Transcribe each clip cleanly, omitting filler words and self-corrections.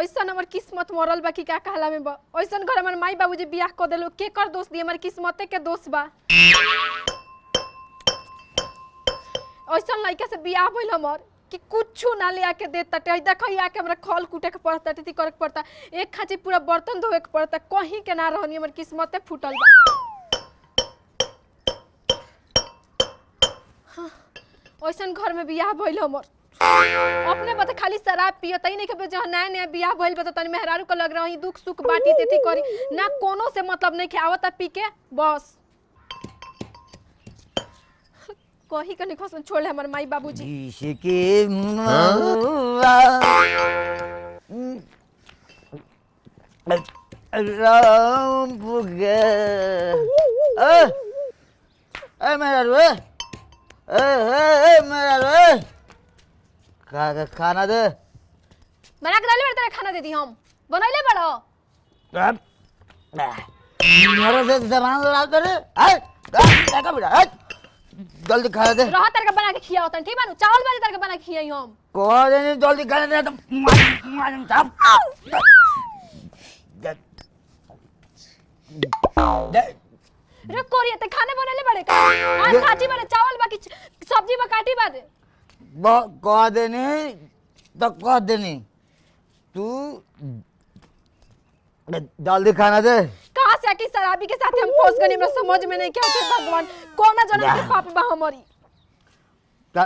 ऐसा हमर किस्मत मरल बा कि का कहला में बा ऐसन घर हमर माई बाबूजी बियाह क देलो के कर दोष दी हमर किस्मते के दोष बा ऐसा लड़का से बियाह भइल हमर कि कुछ ना ले आके देता टे देखो आके हमरा खल कूटे के पड़ता टी करे के पड़ता एक खाची पूरा बर्तन धोए के पड़ता कहीं के ना रहनी हमर किस्मते फूटल बा ऐसा घर में बियाह भइल हमर अपने बता खाली शराब पियत ही नहीं के जहां नया नया बियाह भइल बता तनी मेहरारू को लग रही दुख सुख बाटी देती करी ना कोनो से मतलब नहीं के आवता पी के बस कहीं के निखसन छोड़ हमर माई बाबूजी इसके राम पुगे ए मेहरारू ए मेहरारू खाना दे बना के डाले तेरे खाना दे दी हम बनैले बड़ो मेरे से सामान ला कर ए का बेटा जल्दी खा दे रहा तेरे के बना के खिया होतन ठीक बानू चावल वाले तेरे के बना के खियाई हम को नहीं जल्दी खा दे तो मार साहब रे कोरिया ते खाने बनैले बड़े का आज खाची बड़े चावल बाकी सब्जी में काटी बा दे कह देनी तो कह देनी तू जल्दी खाना दे कहां से आके शराबी के साथ हम फंस गए हमरा समझ में नहीं क्या होते भगवान कौन जन्म के पाप बा हमारी तो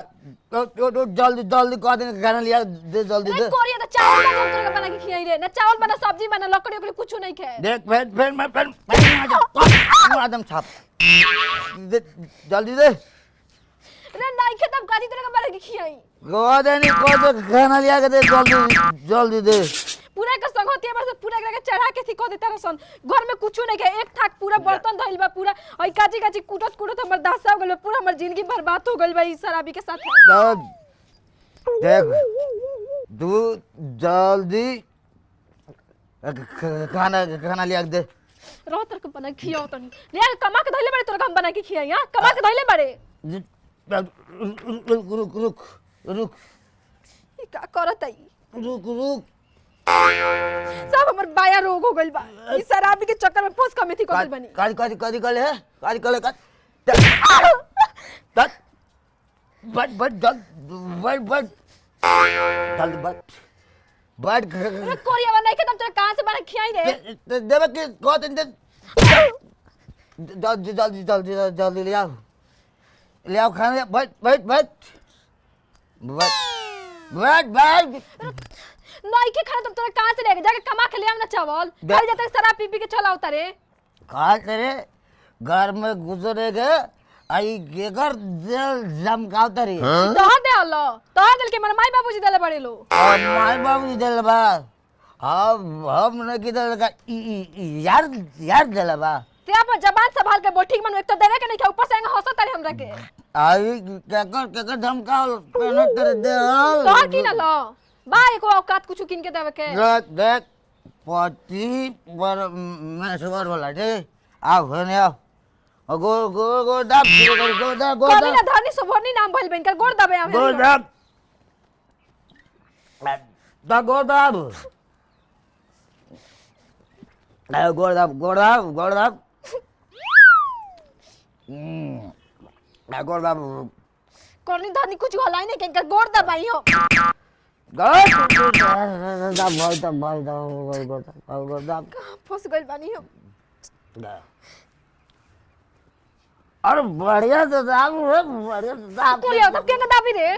जल्दी जल्दी कह देनी खाना लिया दे जल्दी दे कोरिया तो चावल बना के खियाई रे ना चावल बना सब्जी बना लकड़ी उकड़ी कुछ नहीं खाए देख फिर मैं आदम छाप जल्दी दे रे नहीं के तब काजी तेरे के बना के खियाई कह देनी को तो खाना लिया के दे जल्दी जल्दी दे पूरा के संगति पर से पूरा के चढ़ा के थी को देता रसन घर में कुछ नहीं के एक थाक पूरा बर्तन धइल बा पूरा ओई काजी काजी कुटत कुटत हमर दासा हो गेल पूरा हमर जिंदगी बर्बाद हो गेल बा ई शराबी के साथ देख तू जल्दी खाना लिया के दे रह तर के बना खियाओ तनी ले कमा के धइले बड़े तोर हम बना के खियाई हां कमा के धइले बड़े रुक रुक रुक ई का करत आई रुक रुक सब हमर बाया रोग हो गइल बा ई शराबी के चक्कर में फंस कमेथी कर बनी काज काज काज कर है काज कर काज बट जल्दी बट कोरिया नहीं के तुम तेरे कहां से बना खियाई रे देवे के कहते दे जल्दी जल्दी जल्दी जल्दी ले आओ खाना बैठ बैठ बैठ बैठ बैठ नहीं के खाना तुम तेरे कहां से लेके जाके कमा के ले आम ना चावल घर जाते शराब पी पी के चला उता रे कहा तेरे घर में गुजरेगे आई गेगर दिल जमकावता रे तोहर दे हलो तोहर दिल के मन माई बाबूजी देले बड़े लो माई बाबूजी देले बा हम ने की देले का यार देले बा ते अपन जबान संभाल के बोल ठीक मन एक तो देवे के नहीं के ऊपर से हंसत तारे हमरा के आई केकर धमकाव पेनट कर दे तोहर की ना लो बा एको औकात कुछ किन के देवे के देख पति पर मैं सवार वाला दे आओ होने आओ गो गो गो दाब गो दाब कोनी ना धरनी सुभरनी नाम भइल बन कर गोड़ दबे आवे गो दाब दा गो दाब गोड़ दाब गोड़ दाब गोड़ दाब गोड़ दाब कोनी धरनी कुछ हलाई नहीं के गोड़ दबाई हो फंस गइल बानी हम अरे बढ़िया तो दाब है बढ़िया तो दाब कोरिया तब के दाबी रे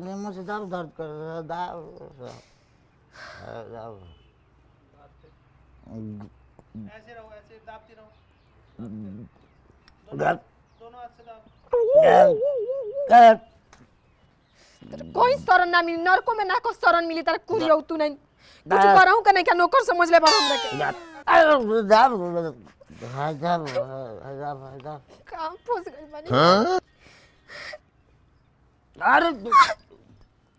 नींबू से दाब दर्द कर दाब दाब ऐसे रहो ऐसे दाबते रहो दोनों हाथ से दाब कोई शरण ना मिली नरको में ना को शरण मिली तार कुरिया तू नहीं कुछ करहु के नहीं क्या नौकर समझ ले बा हमरा के दाब दाब काम फंस गइल बानी अरे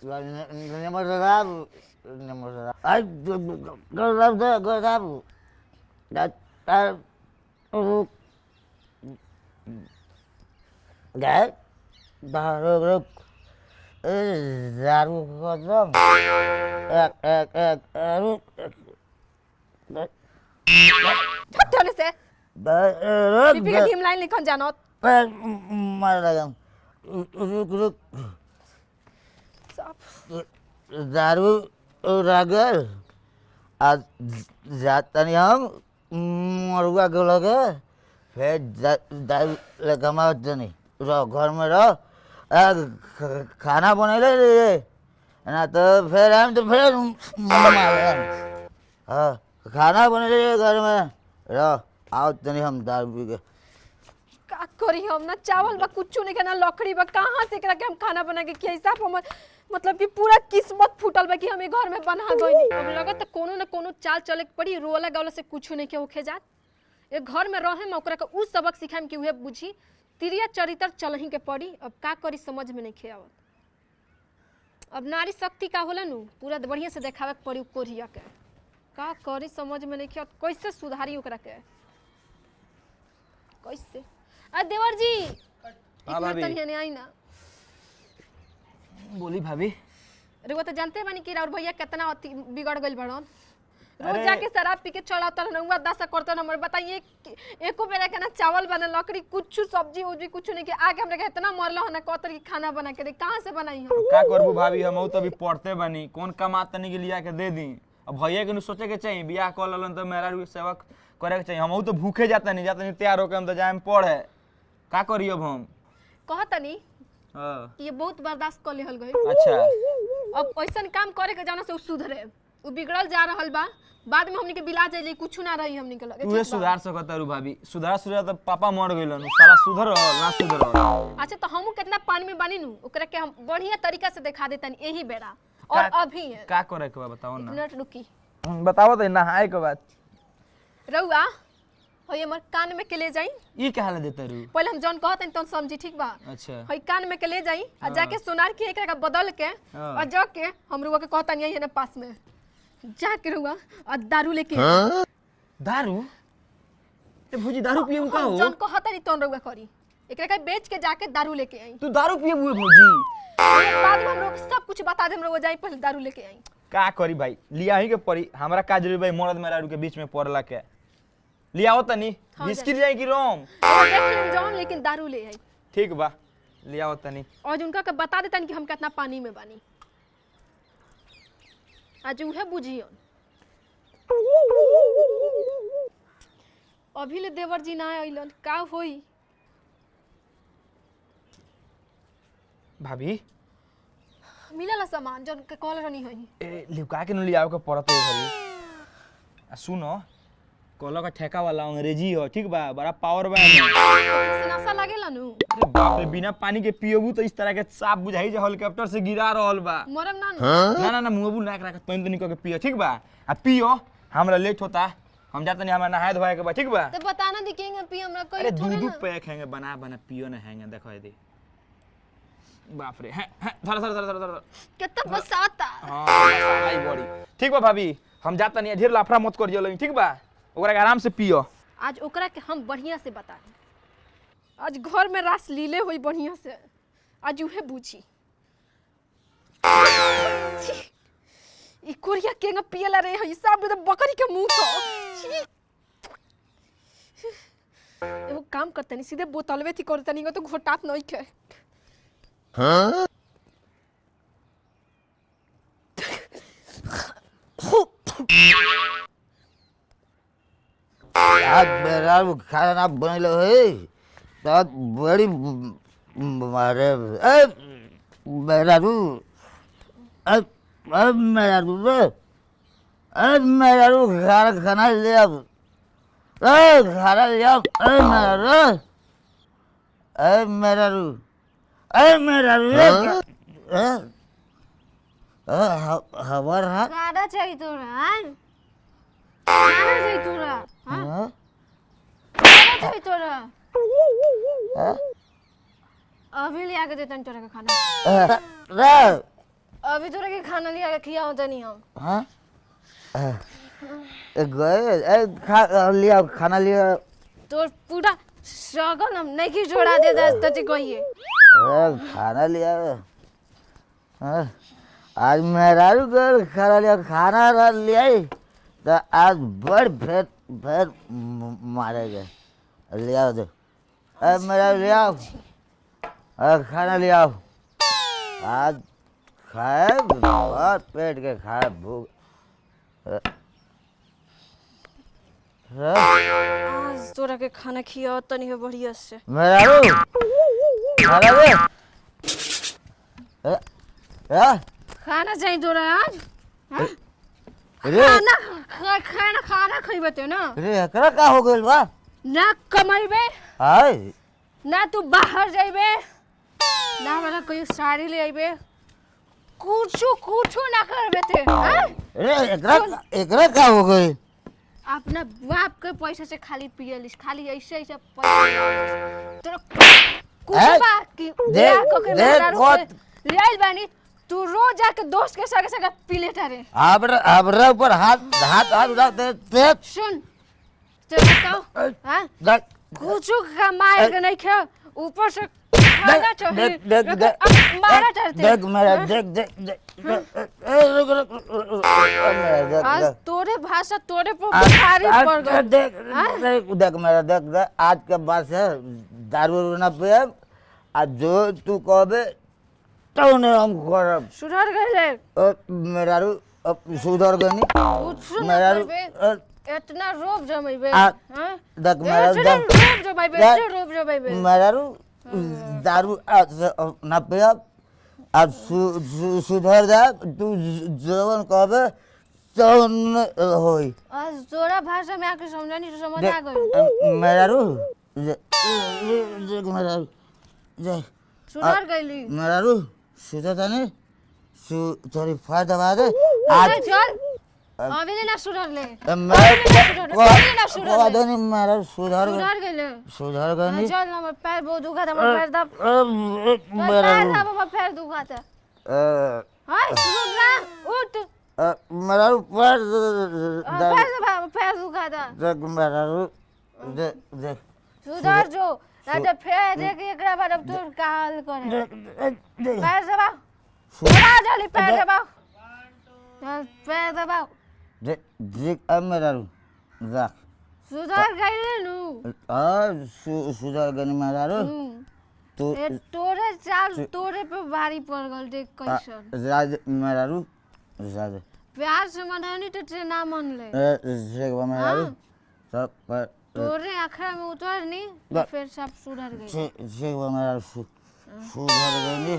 नींबू से दाब नींबू से दाब आई गो दाब गए रुक दारू खत्म एक रुक छट होने से बीपी के ढीम लाइन लिखन जानत मार लगा रुक रुक सब दारू रागर आज जातनी हम मरुआ के लगे फिर दारू लगा मारतनी रह घर में रह खाना बनैले रे ना तो फिर हम तो फिर मारे हाँ खाना बनैले घर में रह आओ तनी हम दारू पी के का करी हम ना चावल बा कुछ नहीं के ना लकड़ी बा कहाँ से एकरा के हम खाना बना के किया हिसाब हमर मतलब कि पूरा किस्मत फूटल बा कि हम घर में बना गइनी अब लगत कोनो न कोनो चाल चले के पड़ी रोला गावला से कुछ नहीं के होखे जात ए घर में रहे में ओकरा के उ सबक सिखाएम कि उहे बुझी तिरिया चरित्र चलही के पड़ी अब का करी समझ में नहीं खे आवत अब नारी शक्ति का होला नु पूरा बढ़िया से देखावे के पड़ी कोरिया के का करी समझ में नहीं खे आवत कैसे सुधारी ओकरा के कैसे आ देवर जी हाँ भाभी। तनिया ने आई ना बोली भाभी। अरे वो तो जानते बानी कि और भैया कितना बिगड़ गइल बड़न रोज जाके शराब पी के चढ़ाता रहुआ दशा करता नंबर बताइए एको बेरा के ना चावल बना लकड़ी कुछ सब्जी उब्जी कुछ नहीं के आगे हमने इतना मरलो है ना कतर की खाना बना के दे कहां से बनाई हम का करबू भाभी हम तो अभी पढ़ते बनी कौन कमात तनी के लिया के दे दी अब भैया के सोचे के चाहिए बियाह कर ललन तो मेरा सेवा करे के चाहिए हम तो भूखे जाता नहीं तैयार होके हम तो जाए पढ़े का करी अब हम कहतनी हाँ। ये बहुत बर्दाश्त कर लेहल गई अच्छा अब ऐसा काम करे के जाना से उ सुधरे उ बिगड़ल जा रहल बा बाद में हमनी के बिला जाइले कुछ ना रही हमनी के लगे तू सुधार सकत रू भाभी सुधार तो पापा मर गइलन साला सुधर ना सुधर अच्छा तो हम कितना पानी में बानी नु ओकरा के हम बढ़िया तरीका से दिखा देतनी यही बेरा और अभी है का करे के बा बताओ ना मिनट रुकी बताओ तो नहाए के बाद रउआ होय हमर कान में के ले जाई ई कहा ले देते रू पहले हम जौन कहत हन तौन समझी ठीक बा अच्छा होय कान में के ले जाई आ जाके सोनार के एकरा के बदल के हाँ। और जाके हम रुआ के कहतन यही है ना पास में जाके रुआ और दारू लेके आई। दारू ए भौजी दारू पिए का हम हो जौन कहत हन तौन रुआ करी एकरा के बेच के जाके दारू लेके आई तू दारू पिए हुए भौजी बाद में हम लोग सब कुछ बता दे हम रुआ जाई पहले दारू लेके आई का करी भाई लिया ही के पड़ी हमरा का जरूरी भाई मर्द मेरा के बीच में पड़ला के लियाओ तनी हाँ, बिस्किट जाए कि रोम और देख लें जौन लेकिन दारू ले आई ठीक बा लियाओ तनी और उनका के बता देतन कि हम कितना पानी में बानी आज उहे बुझियो अभी ले देवर जी ना आइलन का होई भाभी मिलल सामान जौन के कॉल रहनी होई ए लिवका के न लियाओ के पड़त है भाई आ सुनो कॉलो का ठेका वाला अंग्रेजी हो ठीक बा बड़ा पावर बा से नशा लागेला नु अरे बाप रे बिना पानी के पियोबू तो इस तरह के साफ बुझाई जे हेलीकॉप्टर से गिरा रहल बा मरम ना नु ना ना ना मुंहबू नाक रख तोइन तनी के पियो ठीक बा आ पियो हमरा लेट होता हम जाते नहीं हमरा नहाए धोए के बा ठीक बा तो बताना दिखेंगे पी हमरा कोई अरे थोड़े दूध ना पैक हैंगे बना बना पियो ना हैंगे देखो दे बाप रे धर धर धर धर कितना बसाता हां आई बॉडी ठीक बा भाभी हम जाता नहीं ढेर लाफड़ा मत कर जलो ठीक बा ओकरा के आराम से पियो आज ओकरा के हम बढ़िया से बताएं आज घर में रास लीले हुई बढ़िया से आज उहे बूझी ई कोरिया केंगा पियला रे हिसाब दे बकरी के मुंह तो छी। एगो काम करते नहीं सीधे बोतलवे थी करते नहीं तो घोटात नहीं के आज मेरा खाना बनलो है तो बड़ी मारे ए मेरा रू अब मेरा रू अब मेरा रू खाना ले अब खाना ले अब मेरा रू मेरा रू हमार हाथ गाड़ा चाहिए तोरा गाड़ा चाहिए तोरा हाँ? गाड़ा चाहिए तोरा अभी ले आके देतन तोरा के खाना रे अभी तोरा के खाना ले आके खियाओ तनी हम हाँ गए लिया खाना लिया तोर पूरा सगन हम नहीं की जोड़ा दे तते कहिए खाना लिया हाँ? आज मेरा घर खाना लिया खाना लिया तो आज बड़ फिर मारेगा। ले आओ दे, मेरा ले आओ, खाना ले आओ। आज खाए बहुत पेट के खाए भूख। आज तोरा के खाना खिया तनी है बढ़िया से। मेरा रू खाना दे। खाना चाहिए तोरा आज? हाँ? रे खाना खइबे ते ना? रे एकरा का हो गइल बा? ना कमाइबे, हाय ना तू बाहर जाइबे, ना हमरा कोई साड़ी ले आइबे, कुछो ना करबे ते। हाँ? रे एकरा का हो गइल? अपना बाप के पैसा से खाली पियलिस, खाली ऐसे पैसा तोरा कुछ बा कि बियाह क के मेहरारू ले आइल बानी, तू रोज जाके दोस्त के संगे पी लेता रे। हमरा ऊपर हाथ उठाते ते सुन चल बताओ। हां कुछ कमाए के नहीं खे, ऊपर से खाना चाहिए। मारा चलते देख मेरा देख आज तोरे भाषा तोरे पर भारी पड़ गई। देख मेरा देख आज के बाद से दारू ना पिए। आज जो तू कहबे तो ने हम करब। सुधर गइले मेरा रू सुधर गनी कुछ ना मेरा रू करबे, इतना रोब जमैबे। हां देख मेरा रोब जमैबे, रोब जमैबे। मेरा रू दारू ना पियब। आज सुधर जा, तू जवन कहबे तवन होई। आज तोरा भाषा में आके समझानी तो समझ आ गई। मेरा रू मेरा रू जय सुधर गइली। मेरा रू सुधर जाने थोड़ी फाड़ दबा दे आज। चल अभी ना सुधर ले। मेरा सुधर गइले सुधर गनी। चल हमर पैर बहुत दुखा था, हमर पैर दब पैर दब, हमर पैर दुखा था। हां सुन ना उठ। मेरा पैर पैर दुखा था। देख मेरा देख सुधर जो ना तो फिर देख एकरा बाद अब तोर का हाल करे। पैर दबाओ, दबा जल्दी पैर दबाओ, चल पैर दबाओ। देख अब मेरा देख सुधर गइले नु। सुधर गनी मेरा तू तोरे चाल तोरे पे भारी पड़ गल। देख कैसन राज मेरा राज प्यार से मनानी तो ना मन ले। मेरा सब तोरे आखिर में उतरनी तो फिर सब सुधर गई। मेरा सुधर गनी।